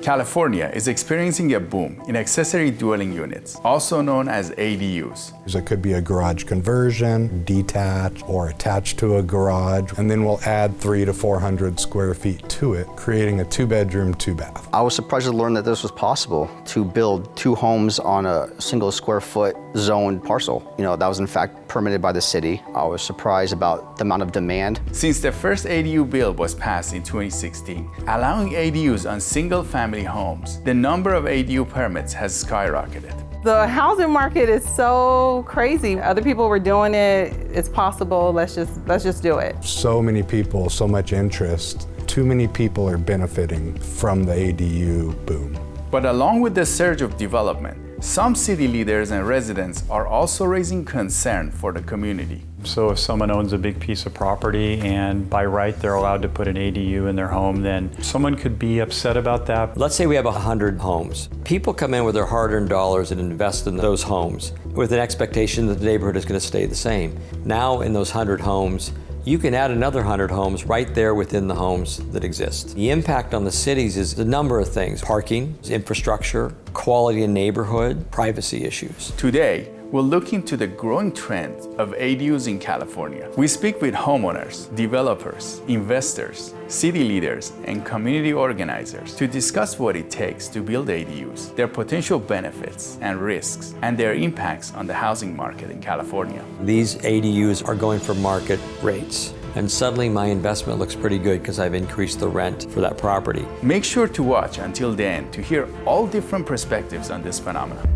California is experiencing a boom in accessory dwelling units, also known as ADUs. It could be a garage conversion, detached, or attached to a garage, and then we'll add 300 to 400 square feet to it, creating a 2-bedroom, 2-bath. I was surprised to learn that this was possible, to build 2 homes on a single square foot zoned parcel. That was in fact permitted by the city. I was surprised about the amount of demand. Since the first ADU bill was passed in 2016, allowing ADUs on single-family homes, the number of ADU permits has skyrocketed. The housing market is so crazy. Other people were doing it. It's possible. Let's just do it. So many people, so much interest. Too many people are benefiting from the ADU boom. But along with the surge of development, some city leaders and residents are also raising concern for the community. So if someone owns a big piece of property and by right they're allowed to put an ADU in their home, then someone could be upset about that. Let's say we have 100 homes. People come in with their hard-earned dollars and invest in those homes with an expectation that the neighborhood is going to stay the same. Now in those 100 homes, you can add another 100 homes right there within the homes that exist. The impact on the cities is a number of things: parking, infrastructure, quality in neighborhood, privacy issues. Today, we'll look into the growing trend of ADUs in California. We speak with homeowners, developers, investors, city leaders, and community organizers to discuss what it takes to build ADUs, their potential benefits and risks, and their impacts on the housing market in California. These ADUs are going for market rates. And suddenly my investment looks pretty good because I've increased the rent for that property. Make sure to watch until the end to hear all different perspectives on this phenomenon.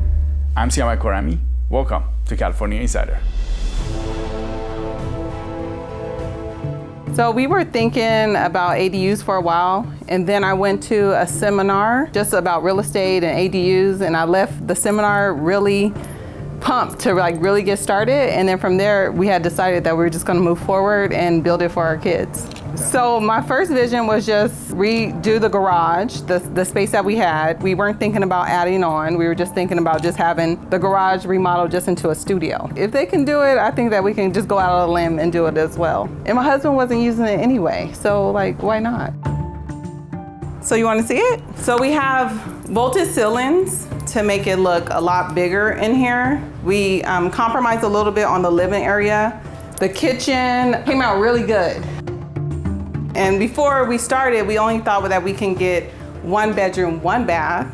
I'm Siamai Korami. Welcome to California Insider. So we were thinking about ADUs for a while, and then I went to a seminar just about real estate and ADUs, and I left the seminar really pumped to really get started. And then from there, we had decided that we were just going to move forward and build it for our kids. So my first vision was just redo the garage, the space that we had. We weren't thinking about adding on. We were just thinking about just having the garage remodeled just into a studio. If they can do it, I think that we can just go out on a limb and do it as well. And my husband wasn't using it anyway, so why not? So you want to see it? So we have vaulted ceilings to make it look a lot bigger in here. We compromised a little bit on the living area. The kitchen came out really good. And before we started, we only thought that we can get 1 bedroom, 1 bath.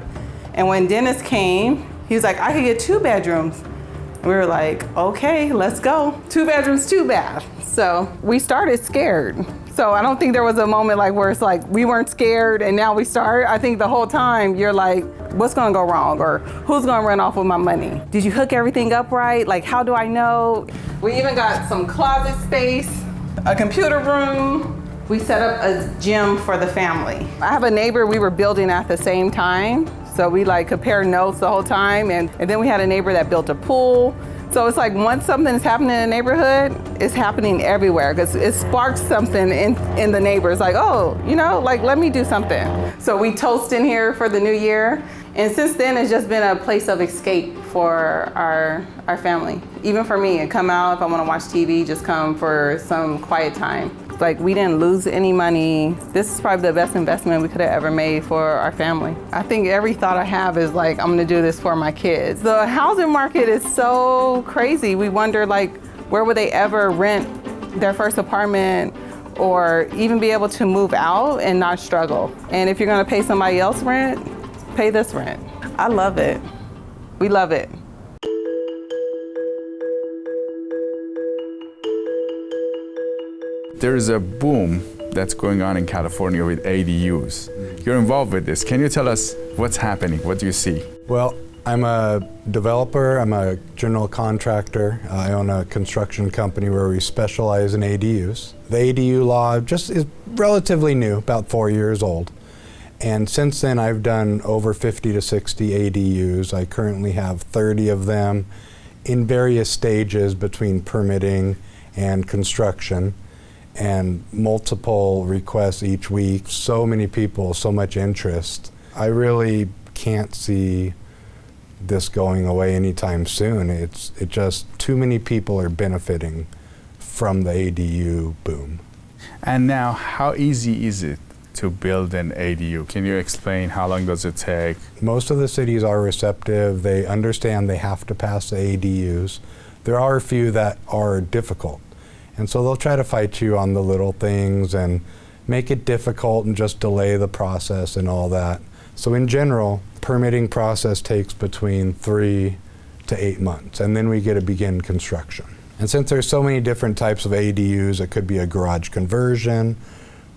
And when Dennis came, he was like, I could get 2 bedrooms. And we were like, okay, let's go. 2 bedrooms, 2 baths. So we started scared. So I don't think there was a moment where it's we weren't scared and now we start. I think the whole time you're like, what's gonna go wrong? Or who's gonna run off with my money? Did you hook everything up right? How do I know? We even got some closet space, a computer room. We set up a gym for the family. I have a neighbor we were building at the same time. So we compared notes the whole time. And then we had a neighbor that built a pool. So it's once something is happening in the neighborhood, it's happening everywhere because it sparks something in the neighbors. Let me do something. So we toast in here for the new year. And since then, it's just been a place of escape for our family. Even for me, I come out if I want to watch TV, just come for some quiet time. We didn't lose any money. This is probably the best investment we could have ever made for our family. I think every thought I have is I'm gonna do this for my kids. The housing market is so crazy. We wonder where would they ever rent their first apartment or even be able to move out and not struggle. And if you're gonna pay somebody else rent, pay this rent. I love it. We love it. There is a boom that's going on in California with ADUs. You're involved with this. Can you tell us what's happening? What do you see? Well, I'm a developer, I'm a general contractor. I own a construction company where we specialize in ADUs. The ADU law just is relatively new, about 4 years old. And since then I've done over 50 to 60 ADUs. I currently have 30 of them in various stages between permitting and construction, and multiple requests each week. So many people, so much interest. I really can't see this going away anytime soon. It just too many people are benefiting from the ADU boom. And now, how easy is it to build an ADU? Can you explain how long does it take? Most of the cities are receptive. They understand they have to pass the ADUs. There are a few that are difficult. And so they'll try to fight you on the little things and make it difficult and just delay the process and all that. So in general, permitting process takes between 3 to 8 months, and then we get to begin construction. And since there's so many different types of ADUs, it could be a garage conversion,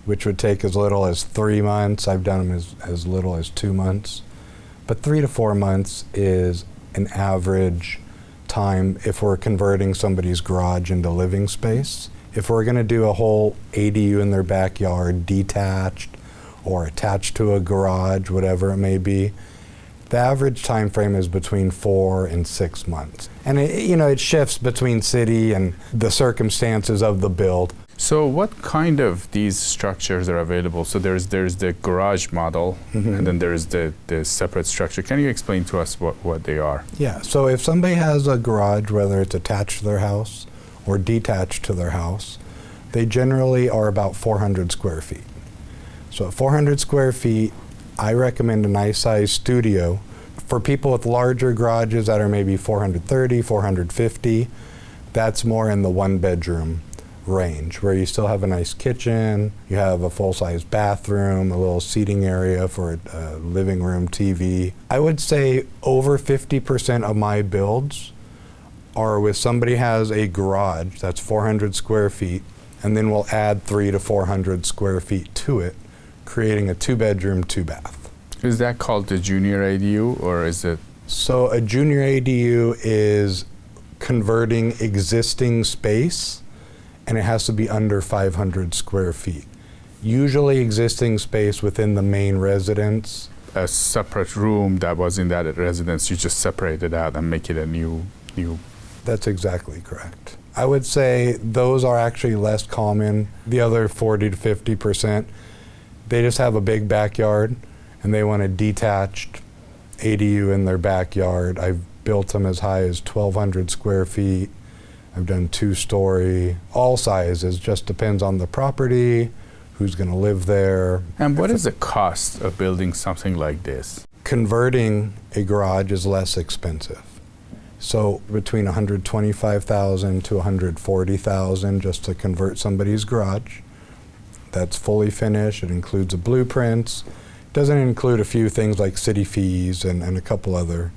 which would take as little as 3 months. I've done them as little as 2 months. But 3 to 4 months is an average time if we're converting somebody's garage into living space. If we're going to do a whole ADU in their backyard, detached or attached to a garage, whatever it may be, the average time frame is between 4 and 6 months. And it shifts between city and the circumstances of the build. So what kind of these structures are available? So there's the garage model, and then there's the separate structure. Can you explain to us what they are? Yeah, so if somebody has a garage, whether it's attached to their house or detached to their house, they generally are about 400 square feet. So at 400 square feet, I recommend a nice size studio. For people with larger garages that are maybe 430, 450, that's more in the 1-bedroom range, where you still have a nice kitchen, you have a full-size bathroom, a little seating area for a living room, TV. I would say over 50% of my builds are with somebody has a garage that's 400 square feet, and then we'll add 300 to 400 square feet to it, creating a 2-bedroom, 2-bath. Is that called the junior ADU, or is it? So a junior ADU is converting existing space, and it has to be under 500 square feet. Usually existing space within the main residence. A separate room that was in that residence, you just separate it out and make it a new. That's exactly correct. I would say those are actually less common. The other 40 to 50%, they just have a big backyard and they want a detached ADU in their backyard. I've built them as high as 1,200 square feet. I've done 2-story, all sizes, just depends on the property, who's going to live there. And what is the cost of building something like this? Converting a garage is less expensive. So between $125,000 to $140,000 just to convert somebody's garage. That's fully finished. It includes the blueprints. It doesn't include a few things like city fees and a couple other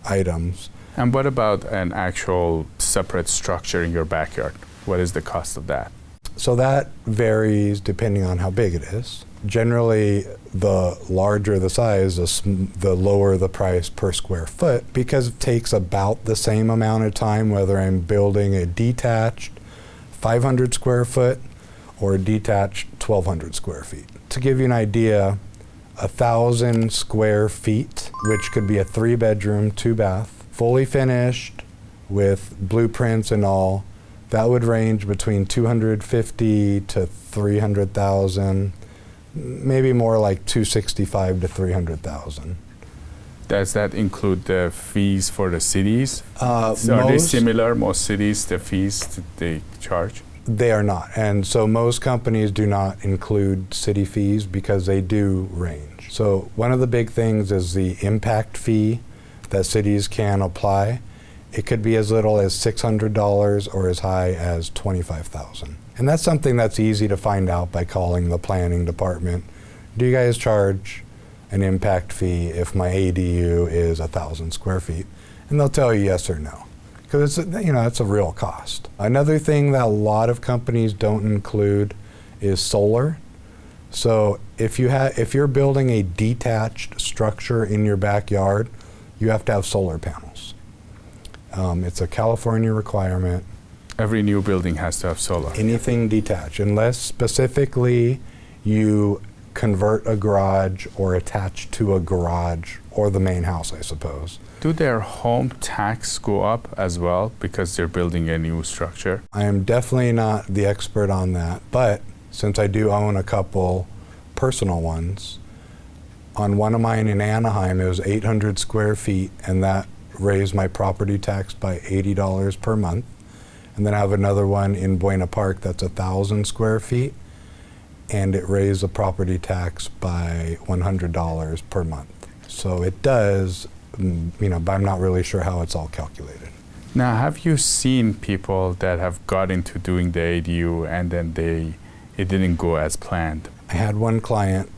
items. And what about an actual separate structure in your backyard? What is the cost of that? So that varies depending on how big it is. Generally, the larger the size, the lower the price per square foot, because it takes about the same amount of time whether I'm building a detached 500 square foot or a detached 1,200 square feet. To give you an idea, 1,000 square feet, which could be a 3-bedroom, 2-bath, fully finished with blueprints and all, that would range between $250,000 to $300,000, maybe more like $265,000 to $300,000. Does that include the fees for the cities? Are they similar? Most cities, the fees that they charge? They are not. And so most companies do not include city fees because they do range. So one of the big things is the impact fee that cities can apply. It could be as little as $600 or as high as $25,000. And that's something that's easy to find out by calling the planning department. Do you guys charge an impact fee if my ADU is 1,000 square feet? And they'll tell you yes or no, because it's a real cost. Another thing that a lot of companies don't include is solar. So if you're building a detached structure in your backyard, you have to have solar panels. It's a California requirement. Every new building has to have solar. Anything detached, unless specifically you convert a garage or attach to a garage or the main house, I suppose. Do their home tax go up as well because they're building a new structure? I am definitely not the expert on that, but since I do own a couple personal ones, on one of mine in Anaheim, it was 800 square feet, and that raised my property tax by $80 per month. And then I have another one in Buena Park that's 1,000 square feet, and it raised the property tax by $100 per month. So it does, but I'm not really sure how it's all calculated. Now, have you seen people that have got into doing the ADU and then it didn't go as planned? I had one client,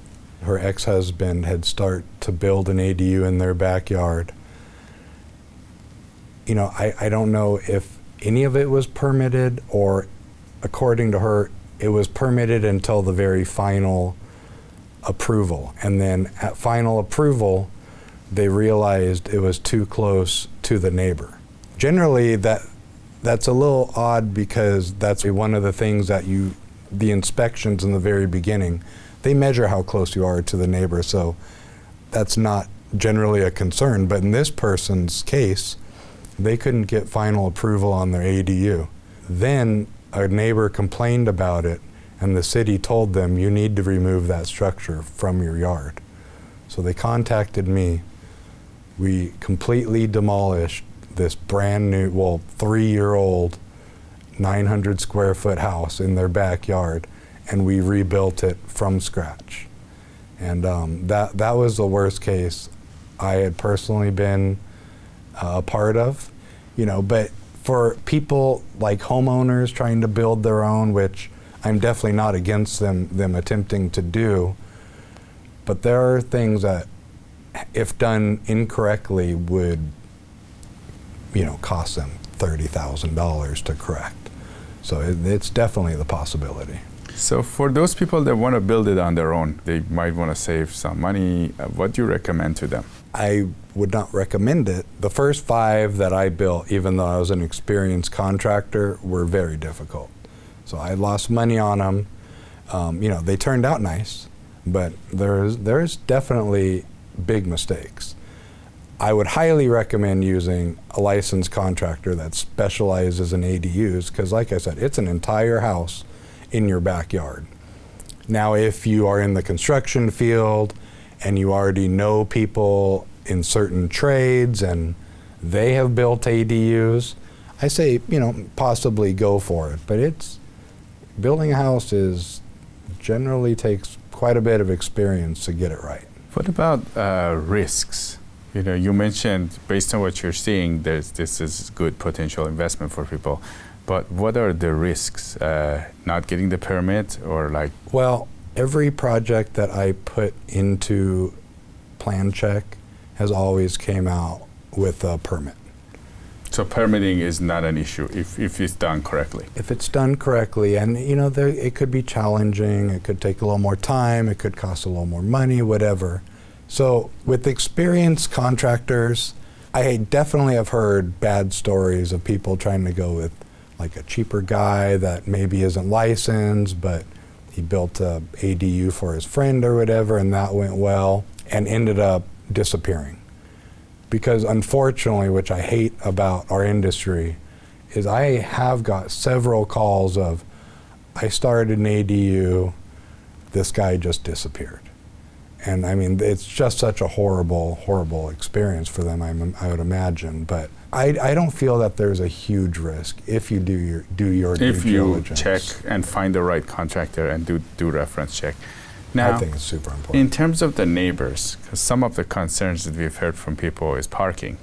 her ex-husband had started to build an ADU in their backyard. I don't know if any of it was permitted, or according to her, it was permitted until the very final approval. And then at final approval, they realized it was too close to the neighbor. Generally, that's a little odd, because that's one of the things that the inspections in the very beginning, they measure how close you are to the neighbor, so that's not generally a concern. But in this person's case, they couldn't get final approval on their ADU. Then a neighbor complained about it, and the city told them, you need to remove that structure from your yard. So they contacted me. We completely demolished this brand new, 3-year-old, 900 square foot house in their backyard, and we rebuilt it from scratch. And that was the worst case I had personally been a part of, but for people like homeowners trying to build their own, which I'm definitely not against them attempting to do, but there are things that, if done incorrectly, would cost them $30,000 to correct. So it's definitely the possibility. So for those people that want to build it on their own, they might want to save some money. What do you recommend to them? I would not recommend it. The first 5 that I built, even though I was an experienced contractor, were very difficult. So I lost money on them. They turned out nice, but there's definitely big mistakes. I would highly recommend using a licensed contractor that specializes in ADUs, because like I said, it's an entire house in your backyard. Now, if you are in the construction field and you already know people in certain trades and they have built ADUs, I say, possibly go for it. But building a house generally takes quite a bit of experience to get it right. What about risks? You mentioned, based on what you're seeing, this is good potential investment for people. But what are the risks? Not getting the permit, or like? Well, every project that I put into plan check has always came out with a permit. So permitting is not an issue if it's done correctly? If it's done correctly, and it could be challenging, it could take a little more time, it could cost a little more money, whatever. So with experienced contractors, I definitely have heard bad stories of people trying to go with like a cheaper guy that maybe isn't licensed, but he built a ADU for his friend or whatever, and that went well, and ended up disappearing. Because unfortunately, which I hate about our industry, is I have got several calls of, I started an ADU, this guy just disappeared. And I mean, it's just such a horrible, horrible experience for them, I would imagine. But I don't feel that there's a huge risk if you do your due diligence. If you check and find the right contractor and do reference check. Now, I think it's super important. In terms of the neighbors, because some of the concerns that we've heard from people is parking,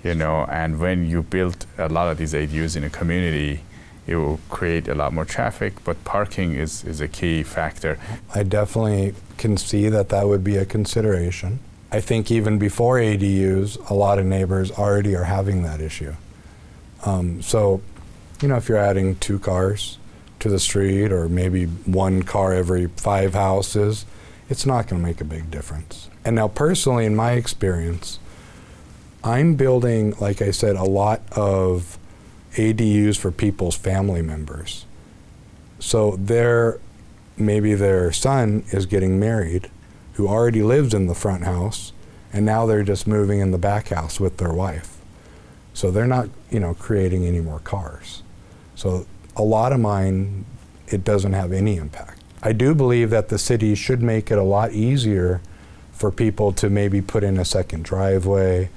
and when you build a lot of these ADUs in a community, it will create a lot more traffic, but parking is a key factor. I definitely can see that would be a consideration. I think even before ADUs, a lot of neighbors already are having that issue. So, if you're adding 2 cars to the street, or maybe 1 car every 5 houses, it's not going to make a big difference. And now personally, in my experience, I'm building, like I said, a lot of ADUs for people's family members. So maybe their son is getting married, who already lives in the front house, and now they're just moving in the back house with their wife. So they're not, creating any more cars. So a lot of mine, it doesn't have any impact. I do believe that the city should make it a lot easier for people to maybe put in a second driveway,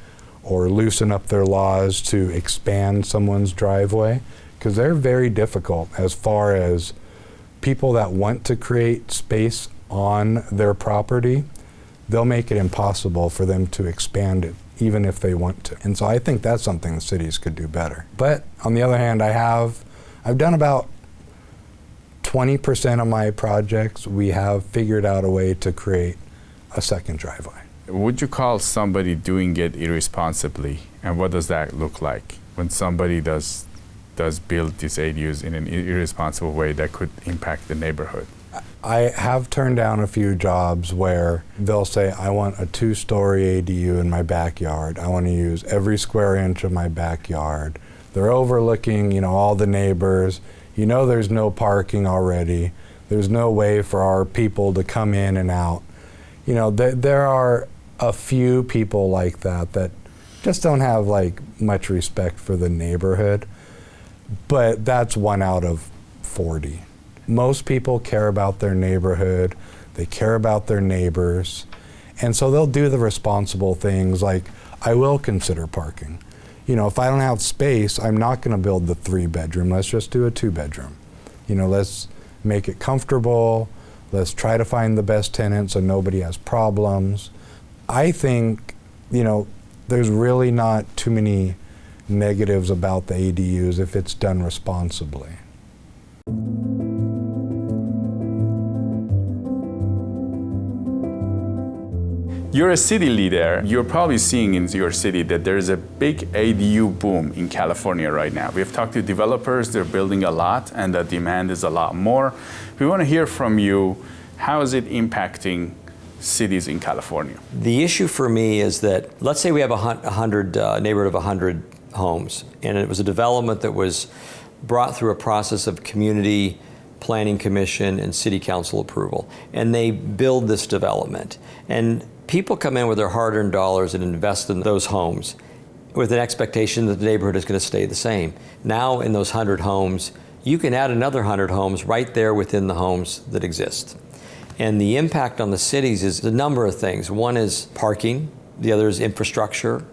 or loosen up their laws to expand someone's driveway, because they're very difficult as far as people that want to create space on their property, they'll make it impossible for them to expand it, even if they want to. And so I think that's something the cities could do better. But on the other hand, I've done about 20% of my projects, we have figured out a way to create a second driveway. Would you call somebody doing it irresponsibly? And what does that look like when somebody does build these ADUs in an irresponsible way that could impact the neighborhood? I have turned down a few jobs where they'll say, I want a 2-story ADU in my backyard. I want to use every square inch of my backyard. They're overlooking, all the neighbors. There's no parking already. There's no way for our people to come in and out. There are a few people like that just don't have much respect for the neighborhood. But that's 1 out of 40. Most people care about their neighborhood, they care about their neighbors, and so they'll do the responsible things like, I will consider parking. If I don't have space, I'm not going to build the 3-bedroom, let's just do a 2-bedroom. Let's make it comfortable, let's try to find the best tenant so nobody has problems. I think, there's really not too many negatives about the ADUs if it's done responsibly. You're a city leader. You're probably seeing in your city that there's a big ADU boom in California right now. We've talked to developers, they're building a lot, and the demand is a lot more. We want to hear from you, how is it impacting cities in California? The issue for me is that, let's say we have a neighborhood of 100 homes, and it was a development that was brought through a process of community planning commission and city council approval, and they build this development. And people come in with their hard-earned dollars and invest in those homes with an expectation that the neighborhood is going to stay the same. Now in those 100 homes, you can add another 100 homes right there within the homes that exist. And the impact on the cities is a number of things. One is parking, the other is infrastructure,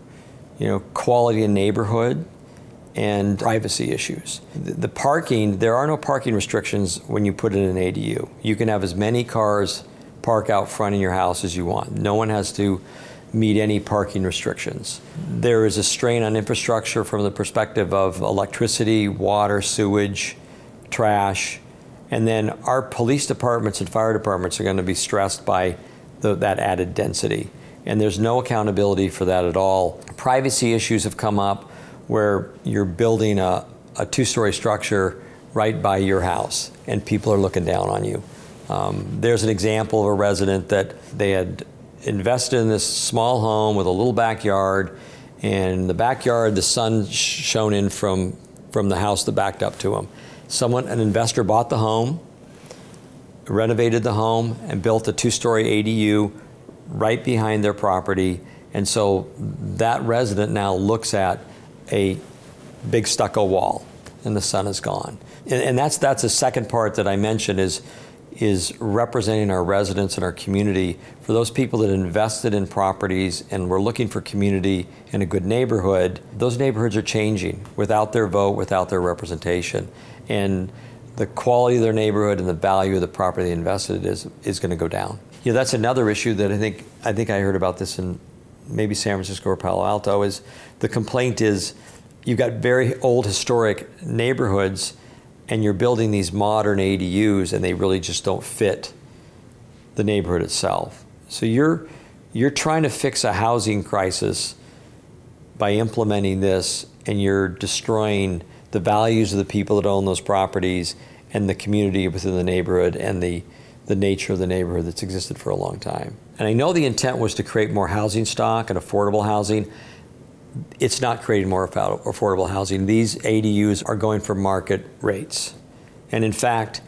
quality in neighborhood, and privacy issues. The parking, there are no parking restrictions when you put in an ADU. You can have as many cars park out front of your house as you want. No one has to meet any parking restrictions. There is a strain on infrastructure from the perspective of electricity, water, sewage, trash, and then our police departments and fire departments are going to be stressed by that added density. And there's no accountability for that at all. Privacy issues have come up where you're building a 2-story structure right by your house and people are looking down on you. There's an example of a resident that they had invested in this small home with a little backyard, and in the backyard the sun shone in from the house that backed up to them. An investor bought the home, renovated the home, and built a 2-story ADU right behind their property, and so that resident now looks at a big stucco wall and the sun is gone. And that's the second part that I mentioned is representing our residents and our community. For those people that invested in properties and were looking for community and a good neighborhood, those neighborhoods are changing without their vote, without their representation. And the quality of their neighborhood and the value of the property they invested is going to go down. That's another issue that I think I heard about this in maybe San Francisco or Palo Alto, is the complaint is you've got very old historic neighborhoods and you're building these modern ADUs and they really just don't fit the neighborhood itself. So you're trying to fix a housing crisis by implementing this, and you're destroying the values of the people that own those properties and the community within the neighborhood and the nature of the neighborhood that's existed for a long time. And I know the intent was to create more housing stock and affordable housing. It's not creating more affordable housing. These ADUs are going for market rates. And in fact,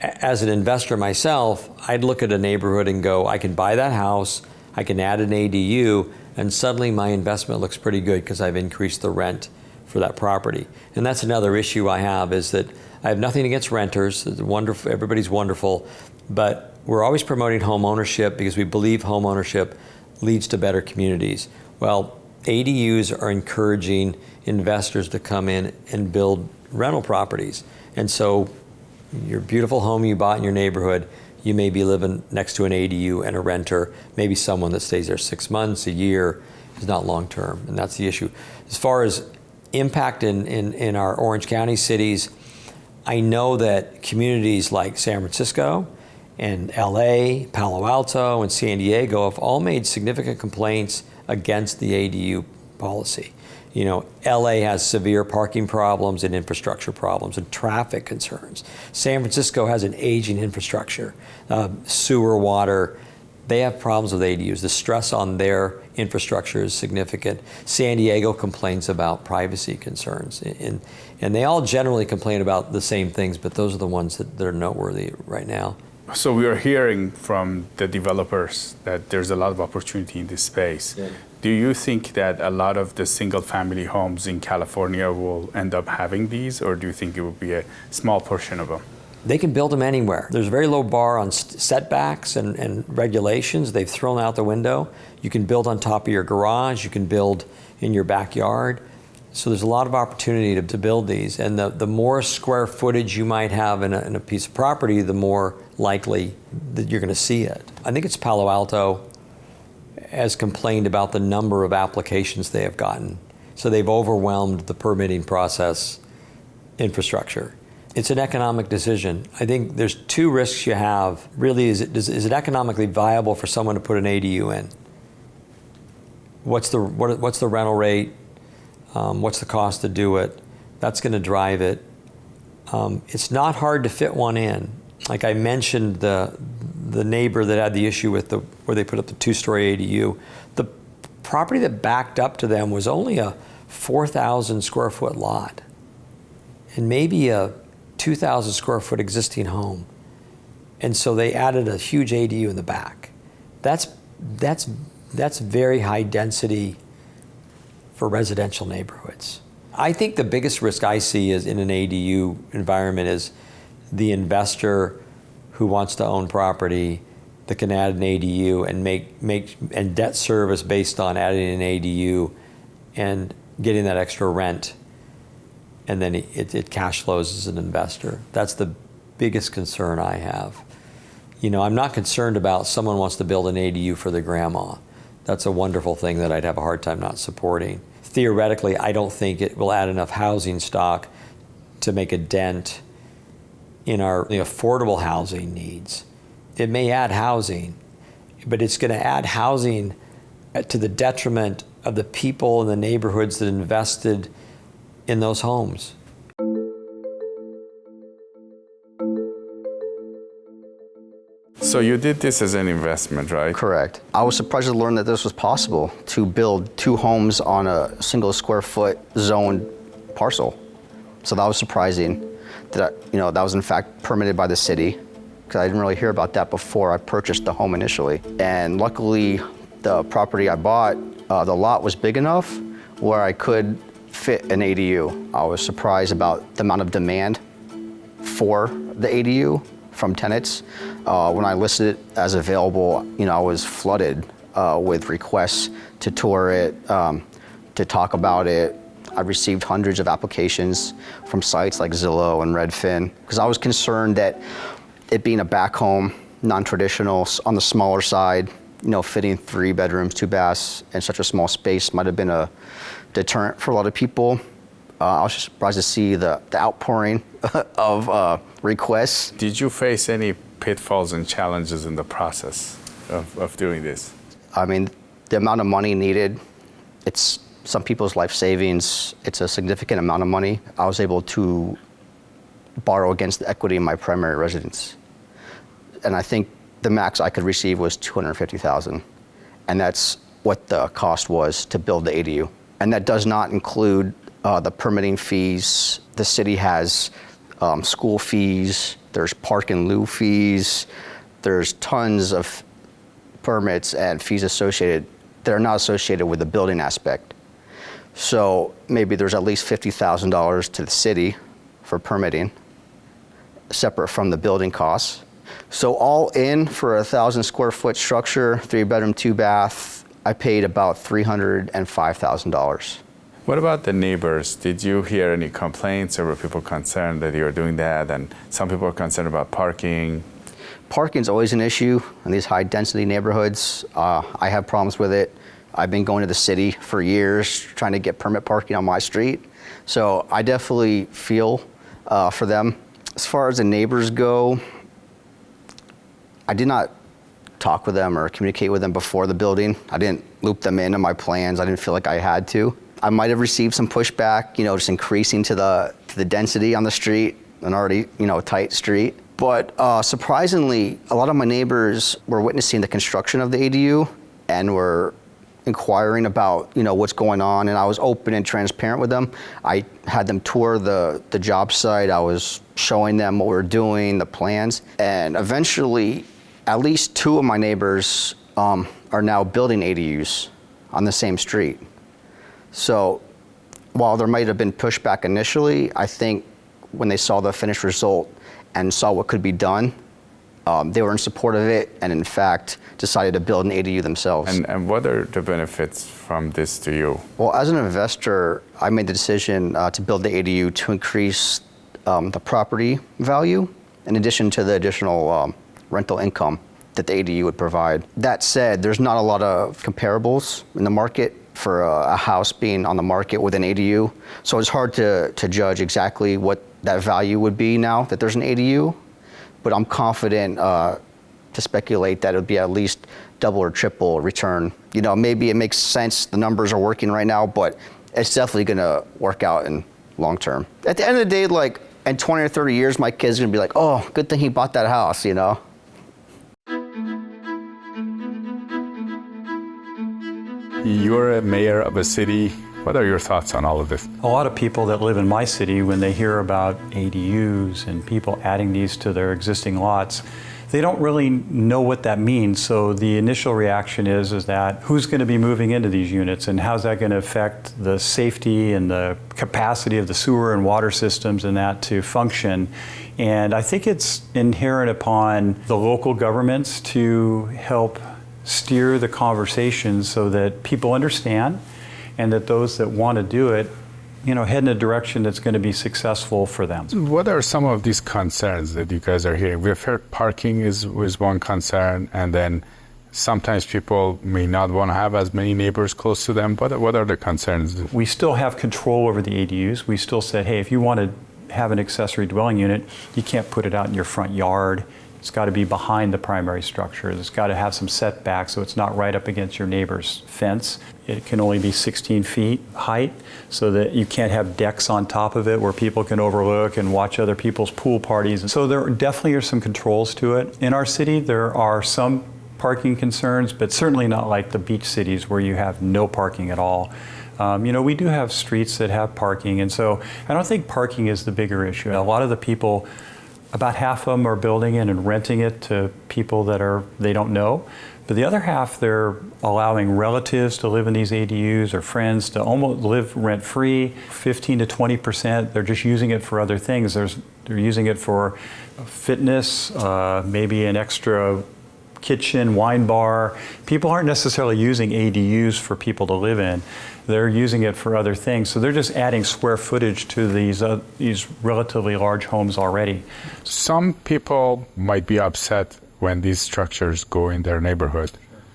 as an investor myself, I'd look at a neighborhood and go, I can buy that house, I can add an ADU, and suddenly my investment looks pretty good because I've increased the rent for that property. And that's another issue I have, is that I have nothing against renters. It's wonderful, everybody's wonderful, but we're always promoting home ownership because we believe home ownership leads to better communities. Well, ADUs are encouraging investors to come in and build rental properties. And so Your beautiful home you bought in your neighborhood, you may be living next to an ADU and a renter, maybe someone that stays there 6 months, a year, is not long term, and that's the issue. As far as impact in our Orange County cities, I know that communities like San Francisco and LA, Palo Alto, and San Diego have all made significant complaints against the ADU policy. You know, LA has severe parking problems and infrastructure problems and traffic concerns. San Francisco has an aging infrastructure, sewer, water. They have problems with ADUs. The stress on their infrastructure is significant. San Diego complains about privacy concerns. And they all generally complain about the same things, but those are the ones that are noteworthy right now. So we are hearing from the developers that there's a lot of opportunity in this space. Yeah. Do you think that a lot of the single-family homes in California will end up having these, or do you think it will be a small portion of them? They can build them anywhere. There's a very low bar on setbacks and regulations. They've thrown out the window. You can build on top of your garage. You can build in your backyard. So there's a lot of opportunity to build these. And the more square footage you might have in a piece of property, the more likely that you're going to see it. I think it's Palo Alto has complained about the number of applications they have gotten. So they've overwhelmed the permitting process infrastructure. It's an economic decision. I think there's two risks you have. Really, is it economically viable for someone to put an ADU in? What's the rental rate? What's the cost to do it? That's going to drive it. It's not hard to fit one in. Like I mentioned, the neighbor that had the issue with where they put up the 2-story ADU, the property that backed up to them was only a 4,000 square foot lot, and maybe a 2,000 square foot existing home. And so they added a huge ADU in the back. That's very high density for residential neighborhoods. I think the biggest risk I see is in an ADU environment is the investor who wants to own property that can add an ADU and make and debt service based on adding an ADU and getting that extra rent, and then it cash flows as an investor. That's the biggest concern I have. You know, I'm not concerned about someone wants to build an ADU for their grandma. That's a wonderful thing that I'd have a hard time not supporting. Theoretically, I don't think it will add enough housing stock to make a dent in our affordable housing needs. It may add housing, but it's going to add housing to the detriment of the people in the neighborhoods that invested in those homes. So you did this as an investment, right? Correct. I was surprised to learn that this was possible, to build 2 homes on a single square foot zoned parcel. So that was surprising. That was in fact permitted by the city, because I didn't really hear about that before I purchased the home initially. And luckily, the property I bought, the lot was big enough where I could fit an ADU. I was surprised about the amount of demand for the ADU from tenants. When I listed it as available, I was flooded with requests to tour it, to talk about it. I received hundreds of applications from sites like Zillow and Redfin, because I was concerned that it being a back home, non-traditional, on the smaller side, fitting 3 bedrooms, 2 baths in such a small space might have been a deterrent for a lot of people. I was just surprised to see the outpouring of requests. Did you face any pitfalls and challenges in the process of doing this? I mean, the amount of money needed, it's some people's life savings. It's a significant amount of money. I was able to borrow against the equity in my primary residence. And I think the max I could receive was $250,000. And that's what the cost was to build the ADU. And that does not include the permitting fees. The city has school fees, there's park and lieu fees, there's tons of permits and fees associated that are not associated with the building aspect. So maybe there's at least $50,000 to the city for permitting, separate from the building costs. So all in for a 1,000 square foot structure, 3 bedroom, 2 bath, I paid about $305,000. What about the neighbors? Did you hear any complaints, or were people concerned that you were doing that? And some people are concerned about parking. Parking's always an issue in these high density neighborhoods. I have problems with it. I've been going to the city for years trying to get permit parking on my street. So I definitely feel for them. As far as the neighbors go, I did not talk with them or communicate with them before the building. I didn't loop them into my plans. I didn't feel like I had to. I might have received some pushback, just increasing to the density on the street, an already, tight street. But surprisingly, a lot of my neighbors were witnessing the construction of the ADU and were inquiring about, what's going on. And I was open and transparent with them. I had them tour the job site. I was showing them what we're doing, the plans. And eventually, at least 2 of my neighbors are now building ADUs on the same street. So while there might have been pushback initially, I think when they saw the finished result and saw what could be done, they were in support of it and in fact decided to build an ADU themselves. And what are the benefits from this to you? Well, as an investor, I made the decision to build the ADU to increase the property value in addition to the additional rental income that the ADU would provide. That said, there's not a lot of comparables in the market for a house being on the market with an ADU. So it's hard to judge exactly what that value would be now that there's an ADU, but I'm confident to speculate that it would be at least double or triple return. Maybe it makes sense, the numbers are working right now, but it's definitely gonna work out in long term. At the end of the day, like in 20 or 30 years, my kid's gonna be like, oh, good thing he bought that house, You're a mayor of a city. What are your thoughts on all of this? A lot of people that live in my city, when they hear about ADUs and people adding these to their existing lots, they don't really know what that means. So the initial reaction is that who's going to be moving into these units and how's that going to affect the safety and the capacity of the sewer and water systems and that to function. And I think it's inherent upon the local governments to help steer the conversation so that people understand and that those that want to do it, head in a direction that's going to be successful for them. What are some of these concerns that you guys are hearing? We've heard parking is one concern, and then sometimes people may not want to have as many neighbors close to them. What are the concerns? We still have control over the ADUs. We still said, hey, if you want to have an accessory dwelling unit, you can't put it out in your front yard. It's got to be behind the primary structure. It's got to have some setbacks so it's not right up against your neighbor's fence. It can only be 16 feet height so that you can't have decks on top of it where people can overlook and watch other people's pool parties. So there definitely are some controls to it. In our city, there are some parking concerns, but certainly not like the beach cities where you have no parking at all. We do have streets that have parking, and so I don't think parking is the bigger issue. A lot of the people, about half of them are building it and renting it to people that they don't know. But the other half, they're allowing relatives to live in these ADUs or friends to almost live rent-free. 15 to 20%, they're just using it for other things. They're using it for fitness, maybe an extra kitchen, wine bar. People aren't necessarily using ADUs for people to live in. They're using it for other things. So they're just adding square footage to these relatively large homes already. Some people might be upset when these structures go in their neighborhood.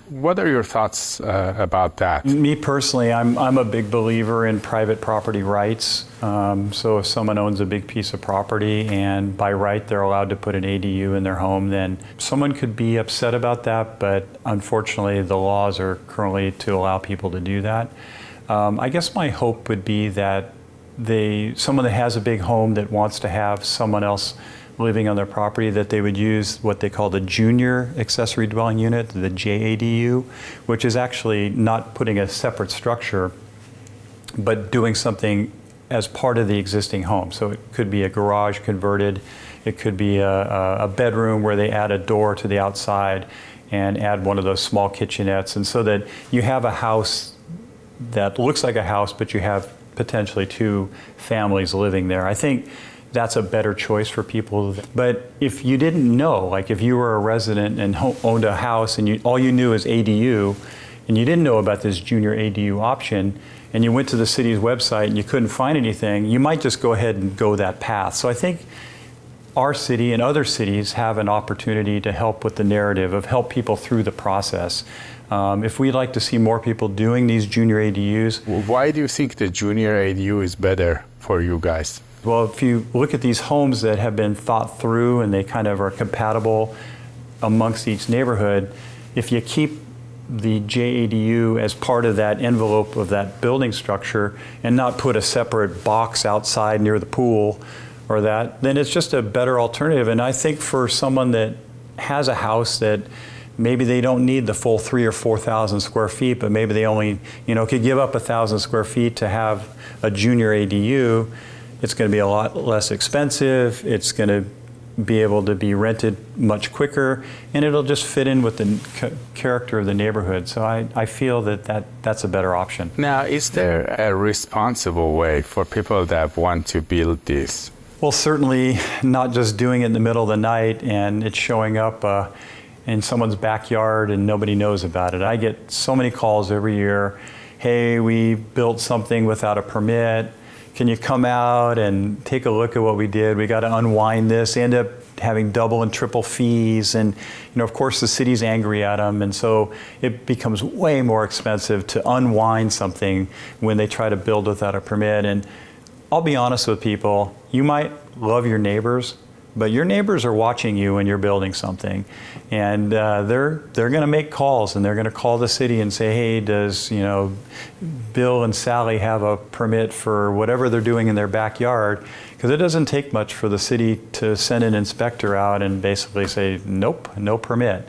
What are your thoughts about that? Me personally, I'm a big believer in private property rights. So if someone owns a big piece of property and by right they're allowed to put an ADU in their home, then someone could be upset about that, but unfortunately the laws are currently to allow people to do that. I guess my hope would be that someone that has a big home that wants to have someone else living on their property, that they would use what they call the junior accessory dwelling unit, the JADU, which is actually not putting a separate structure, but doing something as part of the existing home. So it could be a garage converted, it could be a bedroom where they add a door to the outside and add one of those small kitchenettes, and so that you have a house that looks like a house, but you have potentially 2 families living there. I think that's a better choice for people. But if you didn't know, like if you were a resident and owned a house and all you knew is ADU, and you didn't know about this junior ADU option, and you went to the city's website and you couldn't find anything, you might just go ahead and go that path. So I think our city and other cities have an opportunity to help with the narrative, of help people through the process. If we'd like to see more people doing these junior ADUs. Why do you think the junior ADU is better for you guys? Well, if you look at these homes that have been thought through and they kind of are compatible amongst each neighborhood, if you keep the JADU as part of that envelope of that building structure and not put a separate box outside near the pool or that, then it's just a better alternative. And I think for someone that has a house that maybe they don't need the full 3,000 or 4,000 square feet, but maybe they only, could give up 1,000 square feet to have a junior ADU, it's going to be a lot less expensive. It's going to be able to be rented much quicker, and it'll just fit in with the character of the neighborhood. So I feel that's a better option. Now, is there a responsible way for people that want to build this? Well, certainly not just doing it in the middle of the night and it's showing up in someone's backyard and nobody knows about it. I get so many calls every year. Hey, we built something without a permit. Can you come out and take a look at what we did? We got to unwind this. They end up having double and triple fees. And, of course, the city's angry at them. And so it becomes way more expensive to unwind something when they try to build without a permit. And I'll be honest with people, you might love your neighbors, but your neighbors are watching you when you're building something. And they're going to make calls, and they're going to call the city and say, hey, does Bill and Sally have a permit for whatever they're doing in their backyard? Because it doesn't take much for the city to send an inspector out and basically say, nope, no permit.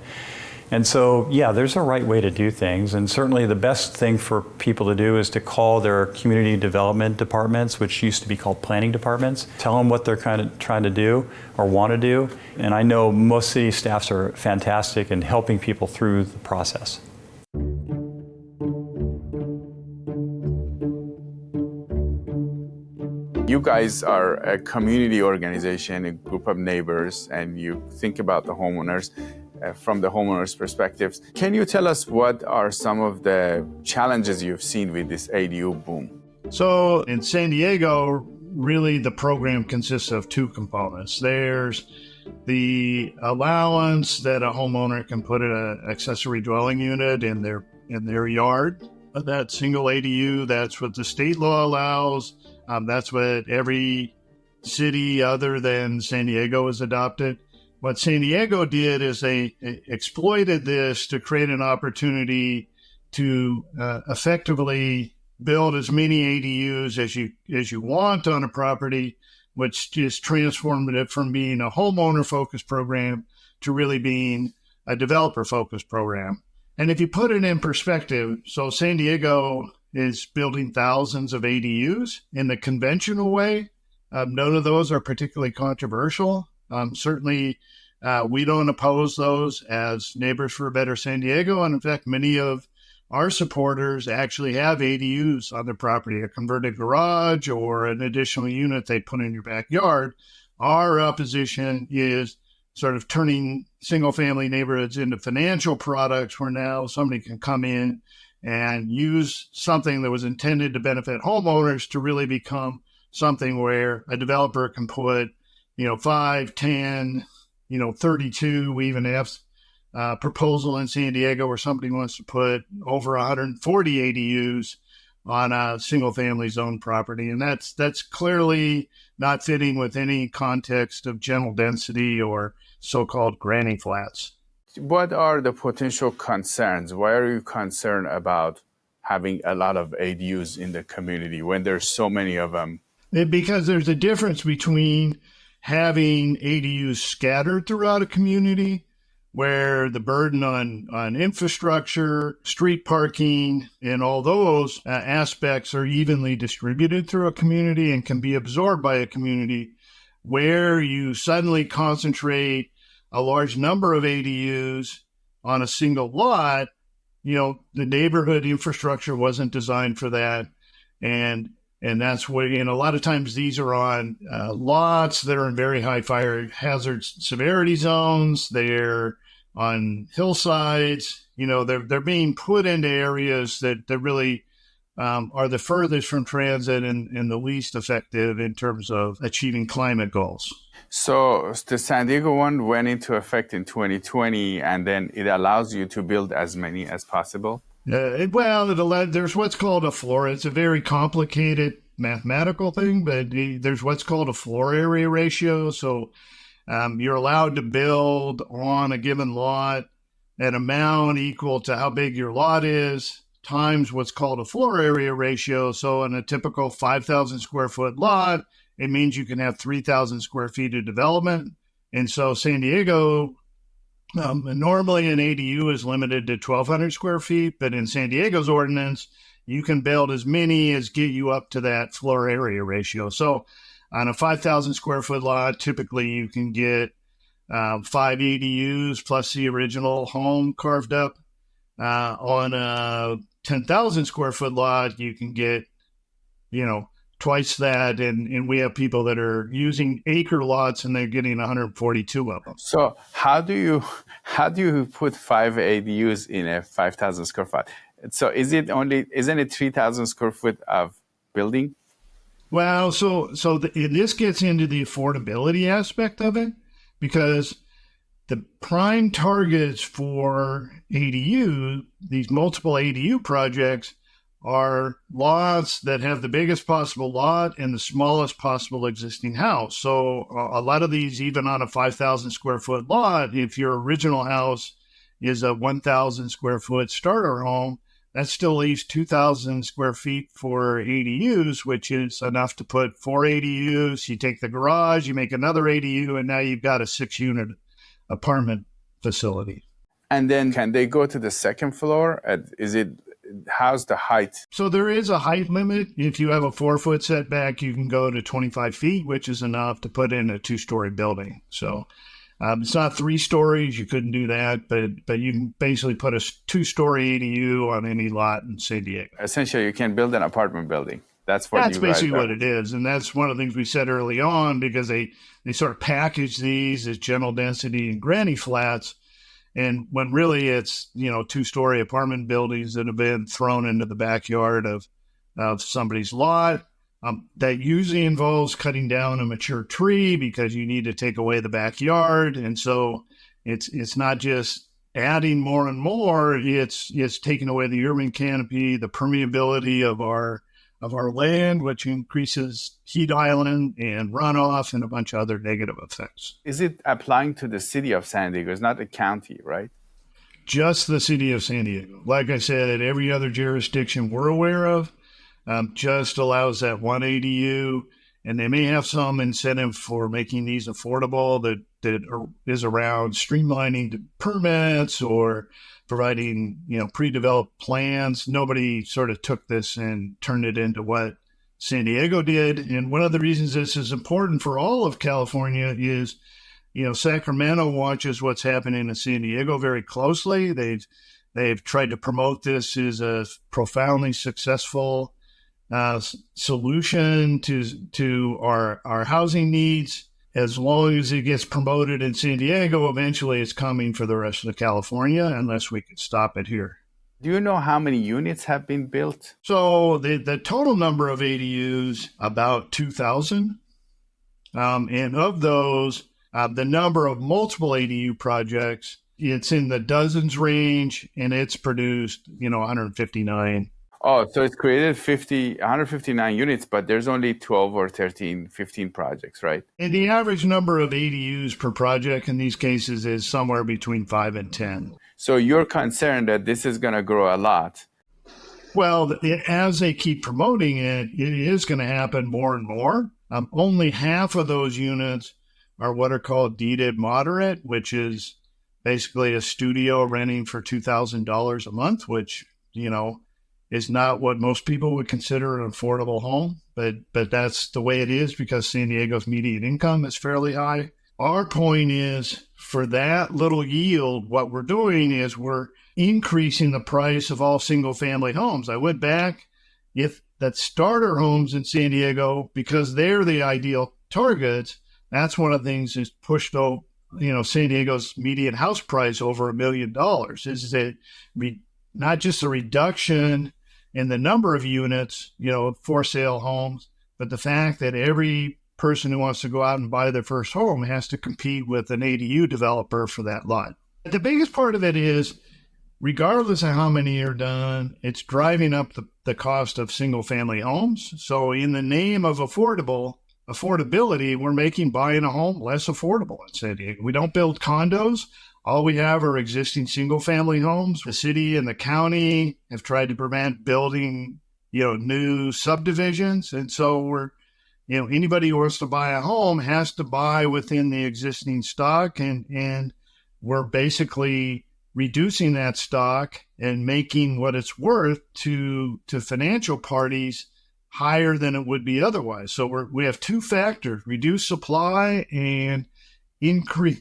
And so, yeah, there's a right way to do things. And certainly the best thing for people to do is to call their community development departments, which used to be called planning departments. Tell them what they're kind of trying to do or want to do. And I know most city staffs are fantastic in helping people through the process. You guys are a community organization, a group of neighbors, and you think about the homeowners from the homeowners' perspectives. Can you tell us what are some of the challenges you've seen with this ADU boom? So in San Diego, really the program consists of two components. There's the allowance that a homeowner can put an accessory dwelling unit in their yard. That single ADU, that's what the state law allows. That's what every city other than San Diego has adopted. What San Diego did is they exploited this to create an opportunity to effectively build as many ADUs as you want on a property, which just transformed it from being a homeowner-focused program to really being a developer-focused program. And if you put it in perspective, so San Diego is building thousands of ADUs in the conventional way. None of those are particularly controversial. Certainly, we don't oppose those as Neighbors for a Better San Diego. And in fact, many of our supporters actually have ADUs on their property, a converted garage or an additional unit they put in your backyard. Our opposition is sort of turning single-family neighborhoods into financial products where now somebody can come in and use something that was intended to benefit homeowners to really become something where a developer can put 5, 10, 32. We even have a proposal in San Diego where somebody wants to put over 140 ADUs on a single-family zone property. And that's clearly not fitting with any context of general density or so-called granny flats. What are the potential concerns? Why are you concerned about having a lot of ADUs in the community when there's so many of them? Because there's a difference between having ADUs scattered throughout a community where the burden on infrastructure, street parking, and all those aspects are evenly distributed through a community and can be absorbed by a community, where you suddenly concentrate a large number of ADUs on a single lot. The neighborhood infrastructure wasn't designed for that. And that's where, a lot of times these are on lots that are in very high fire hazard severity zones. They're on hillsides, they're being put into areas that really are the furthest from transit and the least effective in terms of achieving climate goals. So the San Diego one went into effect in 2020, and then it allows you to build as many as possible? There's what's called a floor. It's a very complicated mathematical thing, but there's what's called a floor area ratio. So you're allowed to build on a given lot an amount equal to how big your lot is times what's called a floor area ratio. So in a typical 5,000 square foot lot, it means you can have 3,000 square feet of development. And so San Diego, normally an ADU is limited to 1,200 square feet, but in San Diego's ordinance, you can build as many as get you up to that floor area ratio. So on a 5,000 square foot lot, typically you can get 5 ADUs plus the original home carved up. On a 10,000 square foot lot, you can get, twice that. And we have people that are using acre lots and they're getting 142 of them. So how do you put 5 ADUs in a 5,000 square foot? So isn't it 3,000 square foot of building? Well, this gets into the affordability aspect of it, because the prime targets for ADU, these multiple ADU projects, are lots that have the biggest possible lot and the smallest possible existing house. So a lot of these, even on a 5,000 square foot lot, if your original house is a 1,000 square foot starter home, that still leaves 2,000 square feet for ADUs, which is enough to put 4 ADUs. You take the garage, you make another ADU, and now you've got a 6-unit apartment facility. And then can they go to the second floor? How's the height? So there is a height limit. If you have a 4-foot setback, you can go to 25 feet, which is enough to put in a 2-story building. So it's not 3 stories. You couldn't do that, but you can basically put a 2-story ADU on any lot in San Diego. Essentially, you can build an apartment building. That's basically what it is. And that's one of the things we said early on, because they sort of package these as general density and granny flats. And when really it's, 2-story apartment buildings that have been thrown into the backyard of somebody's lot. That usually involves cutting down a mature tree because you need to take away the backyard. And so it's not just adding more and more, it's taking away the urban canopy, the permeability of our land, which increases heat island and runoff and a bunch of other negative effects. Is it applying to the city of San Diego? It's not the county, right? Just the city of San Diego. Like I said, every other jurisdiction we're aware of just allows that 1 ADU, and they may have some incentive for making these affordable that is around streamlining permits or providing, pre-developed plans. Nobody sort of took this and turned it into what San Diego did. And one of the reasons this is important for all of California is, Sacramento watches what's happening in San Diego very closely. They've tried to promote this as a profoundly successful solution to our housing needs. As long as it gets promoted in San Diego, eventually it's coming for the rest of California, unless we can stop it here. Do you know how many units have been built? So the total number of ADUs, about 2,000. And of those, the number of multiple ADU projects, it's in the dozens range, and it's produced, 159. Oh, so it's created 159 units, but there's only 12 or 13, 15 projects, right? And the average number of ADUs per project in these cases is somewhere between 5 and 10. So you're concerned that this is going to grow a lot? Well, as they keep promoting it, it is going to happen more and more. Only half of those units are what are called deeded moderate, which is basically a studio renting for $2,000 a month, which, is not what most people would consider an affordable home, but that's the way it is because San Diego's median income is fairly high. Our point is, for that little yield, what we're doing is we're increasing the price of all single-family homes. I went back, if that starter homes in San Diego, because they're the ideal targets, that's one of the things that's pushed San Diego's median house price over $1 million is that not just a reduction in the number of units, for sale homes, but the fact that every person who wants to go out and buy their first home has to compete with an ADU developer for that lot. The biggest part of it is, regardless of how many are done, it's driving up the cost of single-family homes. So in the name of affordability, we're making buying a home less affordable in San Diego. We don't build condos. All we have are existing single-family homes. The city and the county have tried to prevent building, new subdivisions. And so anybody who wants to buy a home has to buy within the existing stock. And we're basically reducing that stock and making what it's worth to financial parties higher than it would be otherwise. So we have two factors: reduce supply and increase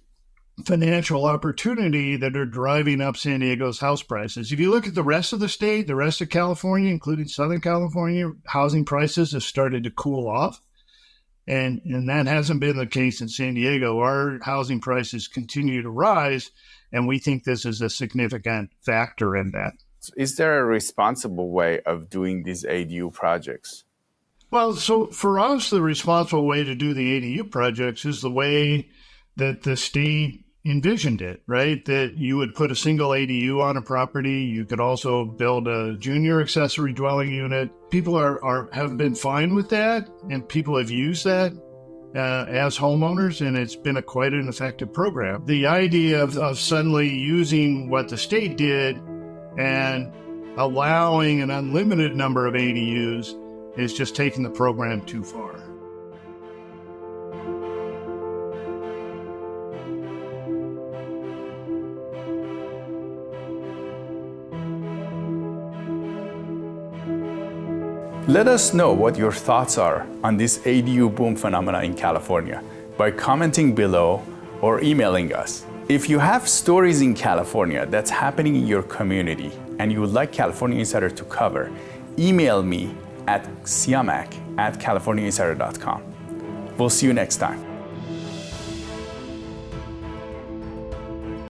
financial opportunity, that are driving up San Diego's house prices. If you look at the rest of the state, the rest of California, including Southern California, housing prices have started to cool off. And that hasn't been the case in San Diego. Our housing prices continue to rise, and we think this is a significant factor in that. Is there a responsible way of doing these ADU projects? Well, so for us, the responsible way to do the ADU projects is the way that the state envisioned it, right? That you would put a single ADU on a property. You could also build a junior accessory dwelling unit. People have been fine with that, and people have used that as homeowners, and it's been quite an effective program. The idea of suddenly using what the state did and allowing an unlimited number of ADUs is just taking the program too far. Let us know what your thoughts are on this ADU boom phenomena in California by commenting below or emailing us. If you have stories in California that's happening in your community and you would like California Insider to cover, email me at siamak@californiainsider.com. We'll see you next time.